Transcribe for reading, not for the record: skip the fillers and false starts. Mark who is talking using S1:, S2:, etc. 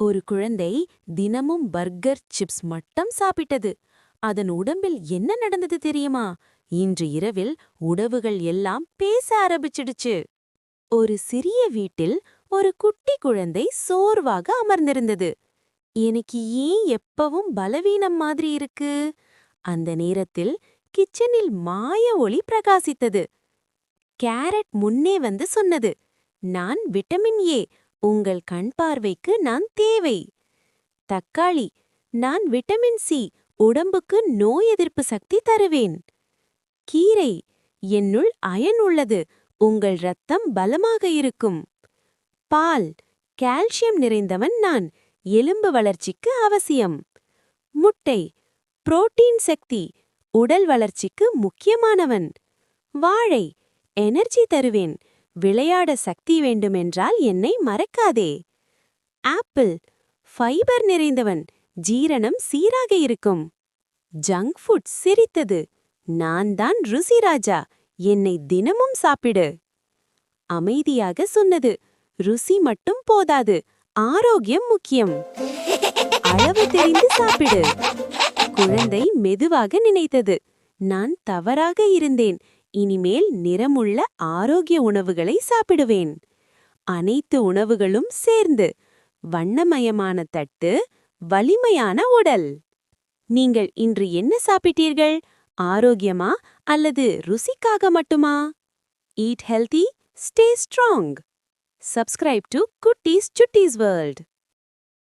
S1: ஒரு குழந்தை தினமும் பர்கர் சிப்ஸ் மட்டும் சாப்பிட்டது. அதன் உடம்பில் என்ன நடந்தது தெரியுமா? இன்று இரவில் உணவுகள் எல்லாம் பேச ஆரம்பிச்சிடுச்சு. ஒரு சிறிய வீட்டில் ஒரு குட்டி குழந்தை சோர்வாக அமர்ந்திருந்தது. எனக்கு ஏன் எப்பவும் பலவீனம் மாதிரி இருக்கு? அந்த நேரத்தில் கிச்சனில் மாய ஒளி பிரகாசித்தது. கேரட் முன்னே வந்து சொன்னது, நான் விட்டமின் ஏ, உங்கள் கண் பார்வைக்கு நான் தேவை. தக்காளி, நான் விட்டமின் சி, உடம்புக்கு நோய் எதிர்ப்பு சக்தி தருவேன். கீரை, என்னுள் அயன் உள்ளது, உங்கள் இரத்தம் பலமாக இருக்கும். பால், கால்சியம் நிறைந்தவன் நான், எலும்பு வளர்ச்சிக்கு அவசியம். முட்டை, புரோட்டீன் சக்தி, உடல் வளர்ச்சிக்கு முக்கியமானவன். வாழை, எனர்ஜி தருவேன், விளையாட சக்தி வேண்டுமென்றால் என்னை மறக்காதே. ஆப்பிள், ஃபைபர் நிறைந்தவன், ஜீரணம் சீராக இருக்கும். ஜங்க் ஃபுட் சிரித்தது, நான் தான் ருசி ராஜா, என்னை தினமும் சாப்பிடு. அமைதியாக சொன்னது, ருசி மட்டும் போதாது, ஆரோக்கியம் முக்கியம். அளவு தெரிந்து சாப்பிடு. குழந்தை மெதுவாக நினைத்தது, நான் தவறாக இருந்தேன், இனிமேல் நிறமுள்ள ஆரோக்கிய உணவுகளை சாப்பிடுவேன். அனைத்து உணவுகளும் சேர்ந்து வண்ணமயமான தட்டு, வலிமையான உடல். நீங்கள் இன்று என்ன சாப்பிட்டீர்கள்? ஆரோக்கியமா அல்லது ருசிக்காக மட்டுமா? Eat healthy, stay strong. Subscribe to Kutti's Chutti's World.